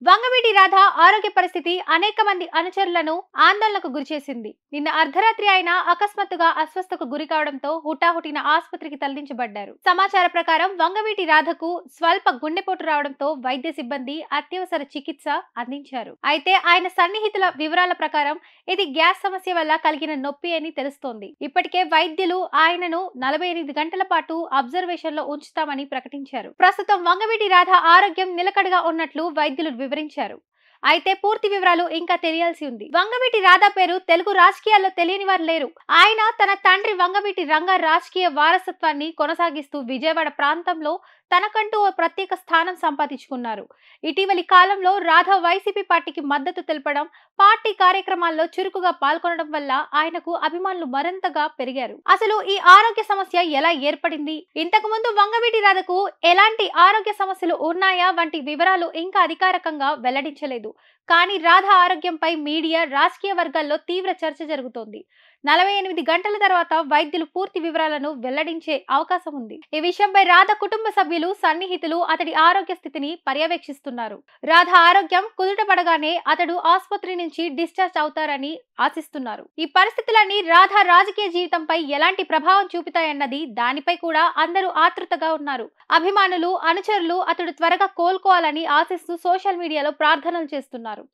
వంగవీటి రాధ ఆరోగ్య పరిస్థితి అనేక మంది అనుచరులను ఆందోళనకు గురిచేసింది. నిన్న అర్ధరాత్రి ఆయన అకస్మాత్తుగా అస్వస్థకు గురి కావడంతో హుటాహుటిన ఆసుపత్రికి తరలించబడ్డారు. సమాచార ప్రకారం వంగవీటి రాధకు స్వల్ప గుండెపోటు రావడంతో వైద్య సిబ్బంది అత్యవసర చికిత్స అందించారు. అయితే ఆయన సన్నిహితుల వివరాల ప్రకారం ఇది గ్యాస్ సమస్య వల్ల కలిగిన నొప్పి అని తెలుస్తోంది. ఇప్పటికే వైద్యులు ఆయనను 48 గంటల పాటు అబ్జర్వేషన్ లో ఉంచుతామని ప్రకటించారు. ప్రస్తుతం వంగవీటి రాధ ఆరోగ్యం నిలకడగా ఉన్నట్లు వైద్యులు వివరించారు. అయితే పూర్తి వివరాలు ఇంకా తెలియాల్సి ఉంది. వంగవీటి రాధా పేరు తెలుగు రాజకీయాల్లో తెలియని వారు లేరు. ఆయన తన తండ్రి వంగవీటి రంగా రాజకీయ వారసత్వాన్ని కొనసాగిస్తూ విజయవాడ ప్రాంతంలో తనకంటూ ఓ ప్రత్యేక స్థానం సంపాదించుకున్నారు. ఇటీవలి కాలంలో రాధా వైసీపీ పార్టీకి మద్దతు తెలపడం, పార్టీ కార్యక్రమాల్లో చురుకుగా పాల్గొనడం వల్ల ఆయనకు అభిమానులు మరింతగా పెరిగారు. అసలు ఈ ఆరోగ్య సమస్య ఎలా ఏర్పడింది, ఇంతకు ముందు వంగవీటి రాధకు ఎలాంటి ఆరోగ్య సమస్యలు ఉన్నాయా వంటి వివరాలు ఇంకా అధికారికంగా వెల్లడించలేదు. కానీ రాధా ఆరోగ్యంపై మీడియా, రాజకీయ వర్గాల్లో తీవ్ర చర్చ జరుగుతోంది. 48 గంటల తర్వాత వైద్యులు పూర్తి వివరాలను వెల్లడించే అవకాశం ఉంది. ఈ విషయంపై రాధ కుటుంబ సభ్యులు, సన్నిహితులు అతడి ఆరోగ్య స్థితిని పర్యవేక్షిస్తున్నారు. రాధ ఆరోగ్యం కుదుటపడగానే అతడు ఆసుపత్రి నుంచి డిశ్చార్జ్ అవుతారని ఆశిస్తున్నారు. ఈ పరిస్థితులన్నీ రాధ రాజకీయ జీవితంపై ఎలాంటి ప్రభావం చూపుతాయన్నది దానిపై కూడా అందరూ ఆతృతగా ఉన్నారు. అభిమానులు, అనుచరులు అతడు త్వరగా కోలుకోవాలని ఆశిస్తూ సోషల్ మీడియాలో ప్రార్థనలు చేస్తున్నారు.